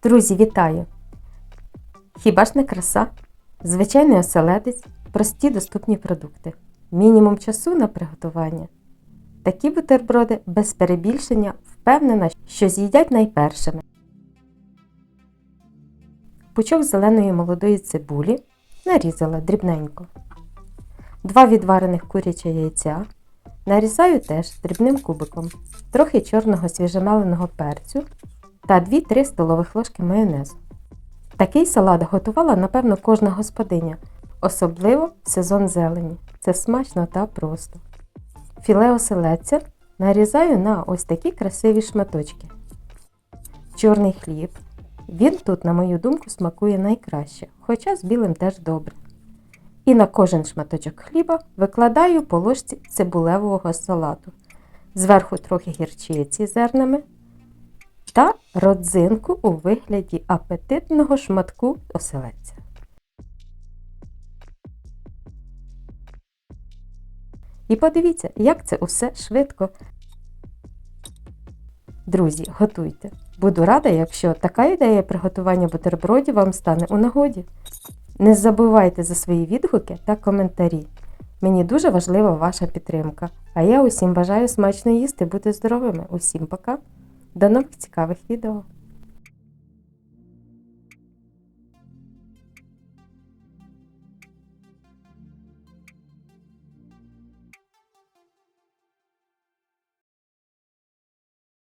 Друзі, вітаю! Хіба ж не краса? Звичайний оселедець, прості доступні продукти. Мінімум часу на приготування. Такі бутерброди без перебільшення впевнена, що з'їдять найпершими. Пучок зеленої молодої цибулі нарізала дрібненько. 2 відварених курячі яйця нарізаю теж дрібним кубиком. Трохи чорного свіжемеленого перцю та 2-3 столових ложки майонезу. Такий салат готувала, напевно, кожна господиня, особливо в сезон зелені. Це смачно та просто. Філе оселедця нарізаю на ось такі красиві шматочки. Чорний хліб. Він тут, на мою думку, смакує найкраще, хоча з білим теж добре. І на кожен шматочок хліба викладаю по ложці цибулевого салату. Зверху трохи гірчиці з зернами та родзинку у вигляді апетитного шматку оселедця. І подивіться, як це усе швидко. Друзі, готуйте. Буду рада, якщо така ідея приготування бутербродів вам стане у нагоді. Не забувайте за свої відгуки та коментарі. Мені дуже важлива ваша підтримка. А я усім бажаю смачно їсти, бути здоровими. Усім пока! До нових цікавих відео!